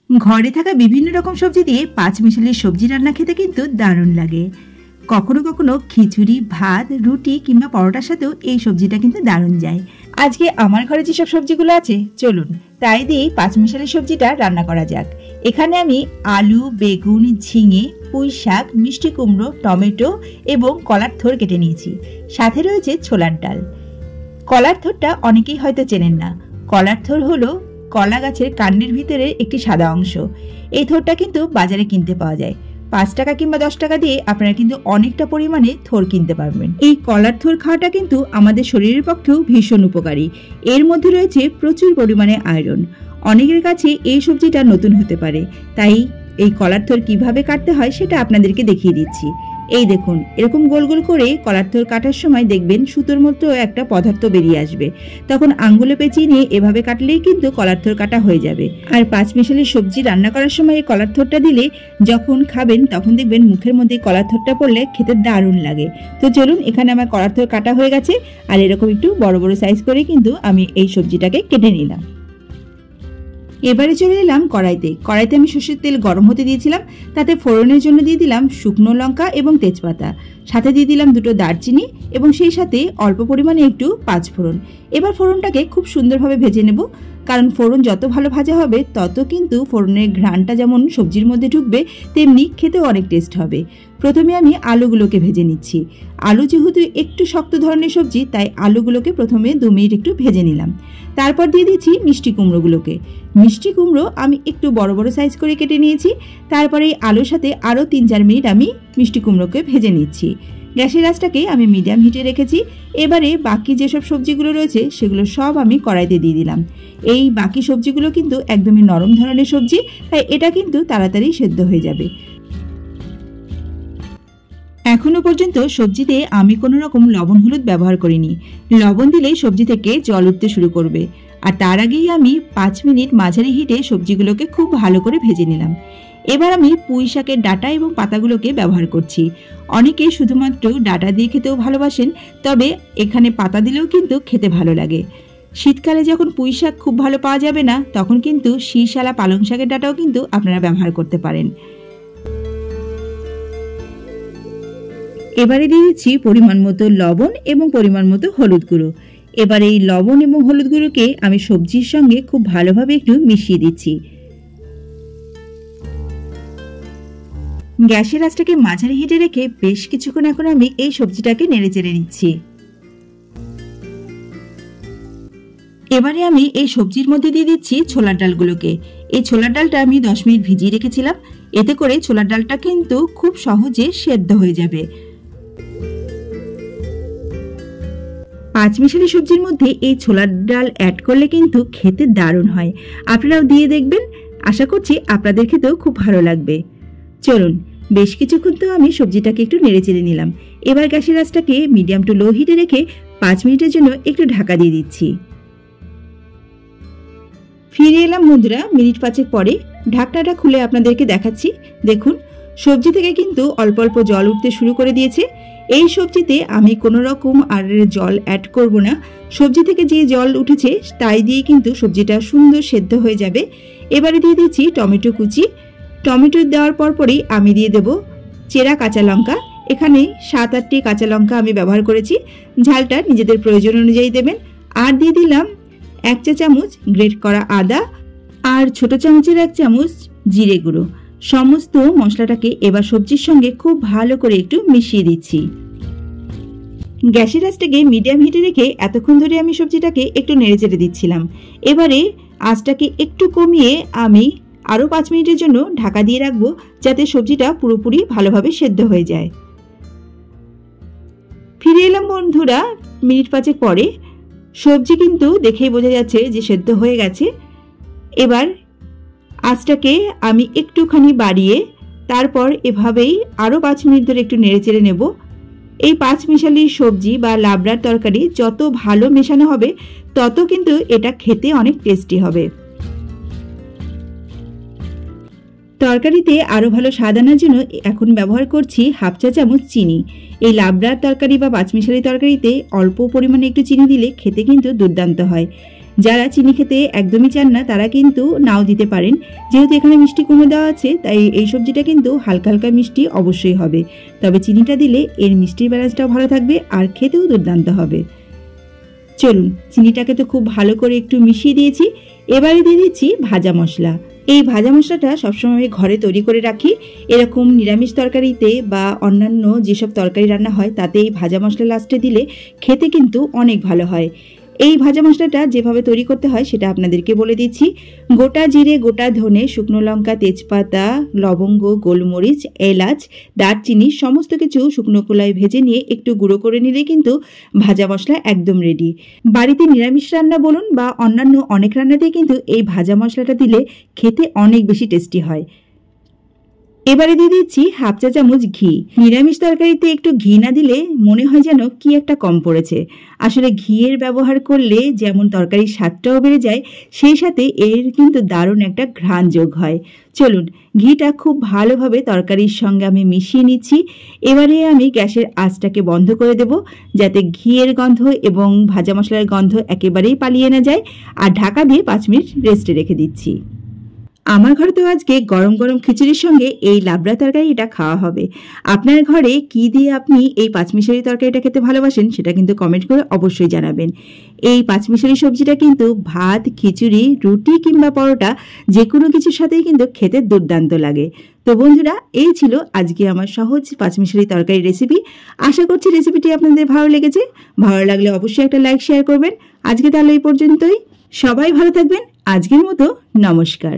ঘরে থাকা বিভিন্ন রকম সবজি দিয়ে পাঁচমিশালি সবজি রান্না খেতে কিন্তু দারুণ লাগে। কখনো কখনো খিচুড়ি, ভাত, রুটি কিংবা পরোটার সাথেও এই সবজিটা কিন্তু দারুণ যায়। আজকে আমার ঘরে যেসব সবজিগুলো আছে চলুন তাই দিয়ে পাঁচমিশালি সবজিটা রান্না করা যাক। এখানে আমি আলু, বেগুন, ঝিঙে, পুঁই শাক, মিষ্টি কুমড়ো, টমেটো এবং কলার থোর কেটে নিয়েছি। সাথে রয়েছে ছোলার ডাল। কলার থোরটা অনেকেই হয়তো চেনেন না। কলার থোর হলো কলা গাছের কাণ্ডের ভিতরে একটি সাদা অংশ। এই থোরটা কিন্তু বাজারে কিনতে পাওয়া যায়। 5 টাকা কিংবা 10 টাকা দিয়ে আপনারা কিন্তু অনেকটা পরিমাণে থোর কিনতে পারবেন। এই কলার থোর খাওয়াটা কিন্তু আমাদের শরীরের পক্ষেও ভীষণ উপকারী। এর মধ্যে রয়েছে প্রচুর পরিমাণে আয়রন। অনেকের কাছে এই সবজিটা নতুন হতে পারে, তাই এই কলার থোর কিভাবে কাটতে হয় সেটা আপনাদেরকে দেখিয়ে দিচ্ছি। এই দেখুন, এরকম গোল গোল করে কলার থোর কাটার সময় দেখবেন সুতোর মতো একটা পদার্থ বেরিয়ে আসবে। তখন আঙ্গুলে পেঁচিয়ে নিয়ে এভাবে কাটলেই কিন্তু কলার থোর কাটা হয়ে যাবে। আর পাঁচমিশালি সবজি রান্না করার সময় এই কলার থোরটা দিলে যখন খাবেন তখন দেখবেন মুখের মধ্যে কলার থোরটা পড়লে খেতে দারুণ লাগে। তো চলুন, এখানে আমার কলার থোর কাটা হয়ে গেছে। আর এরকম একটু বড় বড় সাইজ করে কিন্তু আমি এই সবজিটাকে কেটে নিলাম। এবারে চলে এলাম কড়াইতে। আমি সর্ষের তেল গরম হতে দিয়েছিলাম। তাতে ফোড়নের জন্য দিয়ে দিলাম শুকনো লঙ্কা এবং তেজপাতা, সাথে দিয়ে দিলাম 2টো দারচিনি এবং সেই সাথে অল্প পরিমাণে একটু পাঁচফোড়ন। এবার ফোড়নটাকে খুব সুন্দরভাবে ভেজে নেব, কারণ ফোড়ন যত ভালো ভাজা হবে তত কিন্তু ফোড়নের ঘ্রাণটা যেমন সবজির মধ্যে ঢুকবে তেমনি খেতেও অনেক টেস্ট হবে। প্রথমে আমি আলুগুলোকে ভেজে নিচ্ছি। আলু যেহেতু একটু শক্ত ধরনের সবজি, তাই আলুগুলোকে প্রথমে 2 মিনিট একটু ভেজে নিলাম। তারপর দিয়ে দিচ্ছি মিষ্টি কুমড়োগুলোকে। মিষ্টি কুমড়ো আমি একটু বড় বড় সাইজ করে কেটে নিয়েছি। তারপরে এই আলুর সাথে আরও 3-4 মিনিট আমি মিষ্টি কুমড়োকে ভেজে নিচ্ছি। গ্যাসের আঁচটাকে আমি মিডিয়াম হিটে রেখেছি। এবারে বাকি যেসব সবজিগুলো রয়েছে সেগুলো সব আমি কড়াইতে দিয়ে দিলাম। এই বাকি সবজিগুলো কিন্তু একদমই নরম ধরনের সবজি, তাই এটা কিন্তু তাড়াতাড়ি সেদ্ধ হয়ে যাবে। এখনো পর্যন্ত সবজিতে আমি কোনো রকম লবণ হলুদ ব্যবহার করিনি। লবণ দিলেই সবজি থেকে জল উঠতে শুরু করবে। আর তার আগেই আমি 5 মিনিট মাঝারি হিটে সবজিগুলোকে খুব ভালো করে ভেজে নিলাম। এবার আমি পুঁই শাকের ডাঁটা এবং পাতাগুলোকে ব্যবহার করছি। অনেকে শুধুমাত্র ডাঁটা দিয়ে খেতেও ভালোবাসেন, তবে এখানে পাতা দিলেও কিন্তু খেতে ভালো লাগে। শীতকালে যখন পুঁই শাক খুব ভালো পাওয়া যাবে না, তখন কিন্তু শীষালা পালং শাকের ডাঁটাও কিন্তু আপনারা ব্যবহার করতে পারেন। এবারে দিয়ে দিচ্ছি পরিমাণ মতো লবণ এবং পরিমাণ মতো হলুদ গুঁড়ো। এবার এই লবণ এবং হলুদ গুঁড়োকে আমি সবজির সঙ্গে খুব ভালোভাবে একটু মিশিয়ে দিচ্ছি। গ্যাসের আঁচটাকে মাঝারি হিটে রেখে বেশ কিছুক্ষণ এখন আমি এই সবজিটাকে নেড়ে চেড়ে নিচ্ছি। এবারে আমি এই সবজির মধ্যে দিয়ে দিচ্ছি ছোলার ডালগুলোকে। এই ছোলার ডালটা আমি 10 মিনিট ভিজিয়ে রেখেছিলাম। এতে করে ছোলার ডালটা কিন্তু খুব সহজে সেদ্ধ হয়ে যাবে। পাঁচমিশালি সবজির মধ্যে এই ছোলার ডাল অ্যাড করলে কিন্তু খেতে দারুণ হয়। আপনারাও দিয়ে দেখবেন, আশা করছি আপনাদের খেতেও খুব ভালো লাগবে। চলুন, বেশ কিছুক্ষণ তো আমি সবজিটাকে একটু নেড়ে চেড়ে নিলাম। এবার গ্যাসের আঁচটাকে মিডিয়াম টু লো হিটে রেখে 5 মিনিটের জন্য একটু ঢাকা দিয়ে দিচ্ছি। ফিরে এলাম বন্ধুরা মিনিট 5 পরে। ঢাকনাটা খুলে আপনাদেরকে দেখাচ্ছি। দেখুন, সবজি থেকে কিন্তু অল্প অল্প জল উঠতে শুরু করে দিয়েছে। এই সবজিতে আমি কোনো রকম আর জল অ্যাড করব না। সবজি থেকে যে জল উঠেছে তাই দিয়ে কিন্তু সবজিটা সুন্দর সেদ্ধ হয়ে যাবে। এবারে দিয়ে দিচ্ছি টমেটো কুচি। টমেটো দেওয়ার পরপরই আমি দিয়ে দেব চেরা কাঁচা লঙ্কা। এখানে 7-8টি কাঁচা লঙ্কা আমি ব্যবহার করেছি। ঝালটা নিজেদের প্রয়োজন অনুযায়ী দেবেন। আর দিয়ে দিলাম 1 চা চামচ গ্রেট করা আদা আর ছোট চামচের 1 চামচ জিরে গুঁড়ো। সমস্ত মশলাটাকে এবার সবজির সঙ্গে খুব ভালো করে একটু মিশিয়ে দিচ্ছি। গ্যাসের আঁচটাকে মিডিয়াম হিটে রেখে এতক্ষণ ধরে আমি সবজিটাকে একটু নেড়ে চেড়ে দিচ্ছিলাম। এবারে আঁচটাকে একটু কমিয়ে আমি আরও 5 মিনিটের জন্য ঢাকা দিয়ে রাখবো, যাতে সবজিটা পুরোপুরি ভালোভাবে সেদ্ধ হয়ে যায়। ফিরে এলাম বন্ধুরা মিনিট 5 পরে। সবজি কিন্তু দেখেই বোঝা যাচ্ছে যে সেদ্ধ হয়ে গেছে। এবার আঁচটাকে আমি একটুখানি বাড়িয়ে তারপর এভাবেই আরও 5 মিনিট ধরে একটু নেড়ে চেড়ে নেব। এই পাঁচমিশালি সবজি বা লাবড়ার তরকারি যত ভালো মেশানো হবে তত কিন্তু এটা খেতে অনেক টেস্টি হবে। তরকারিতে আরও ভালো স্বাদ আনার জন্য এখন ব্যবহার করছি 1/2 চা চামচ চিনি। এই লাবড়ার তরকারি বা পাঁচমিশালি তরকারিতে অল্প পরিমাণে একটু চিনি দিলে খেতে কিন্তু দুর্দান্ত হয়। যারা চিনি খেতে একদমই চান না তারা কিন্তু নাও দিতে পারেন। যেহেতু এখানে মিষ্টি কুমড়ো দেওয়া আছে তাই এই সবজিটা কিন্তু হালকা হালকা মিষ্টি অবশ্যই হবে, তবে চিনিটা দিলে এর মিষ্টির ব্যালেন্সটাও ভালো থাকবে আর খেতেও দুর্দান্ত হবে। চলুন, চিনিটাকে তো খুব ভালো করে একটু মিশিয়ে দিয়েছি, এবারে দিয়ে দিচ্ছি ভাজা মশলা। এই ভাজা মশলাটা সবসময় ঘরে তৈরি করে রাখি। এরকম নিরামিষ তরকারিতে বা অন্যান্য যেসব তরকারি রান্না হয় তাতে এই ভাজা মশলা লাস্টে দিলে খেতে কিন্তু অনেক ভালো হয়। এই ভাজা মশলাটা যেভাবে তৈরি করতে হয় সেটা আপনাদেরকে বলে দিচ্ছি। গোটা জিরে, গোটা ধনে, শুকনো লঙ্কা, তেজপাতা, লবঙ্গ, গোলমরিচ, এলাচ, দারচিনি সমস্ত কিছু শুকনো খোলায় ভেজে নিয়ে একটু গুঁড়ো করে নিলে কিন্তু ভাজা মশলা একদম রেডি। বাড়িতে নিরামিষ রান্না বলুন বা অন্যান্য অনেক রান্নাতেই কিন্তু এই ভাজা মশলাটা দিলে খেতে অনেক বেশি টেস্টি হয়। এবারে দিয়ে দিচ্ছি হাফ চা চামচ ঘি। নিরামিষ তরকারিতে একটু ঘি না দিলে মনে হয় যেন কি একটা কম পড়েছে। আসলে ঘিয়ের ব্যবহার করলে যেমন তরকারির স্বাদটাও বেড়ে যায়, সেই সাথে এর কিন্তু দারুণ একটা ঘ্রাণ যোগ হয়। চলুন, ঘিটা খুব ভালোভাবে তরকারির সঙ্গে আমি মিশিয়ে নিচ্ছি। এবারে আমি গ্যাসের আঁচটাকে বন্ধ করে দেব, যাতে ঘিয়ের গন্ধ এবং ভাজা মশলার গন্ধ একেবারেই পালিয়ে না যায়, আর ঢাকা দিয়ে 5 মিনিট রেস্টে রেখে দিচ্ছি। আমার ঘরে তো আজকে গরম গরম খিচুড়ির সঙ্গে এই লাবড়া তরকারিটা খাওয়া হবে। আপনার ঘরে কি দিয়ে আপনি এই পাঁচমিশালি তরকারিটা খেতে ভালোবাসেন সেটা কিন্তু কমেন্ট করে অবশ্যই জানাবেন। এই পাঁচমিশালি সবজিটা কিন্তু ভাত, খিচুড়ি, রুটি কিংবা পরোটা যে কোনো কিছুর সাথেই কিন্তু খেতে দুর্দান্ত লাগে। তো বন্ধুরা, এই ছিল আজকে আমার সহজ পাঁচমিশালি তরকারি রেসিপি। আশা করছি রেসিপিটি আপনাদের ভালো লেগেছে। ভালো লাগলে অবশ্যই একটা লাইক শেয়ার করবেন। আজকে তাহলে এই পর্যন্তই। সবাই ভালো থাকবেন। আজকের মতো নমস্কার।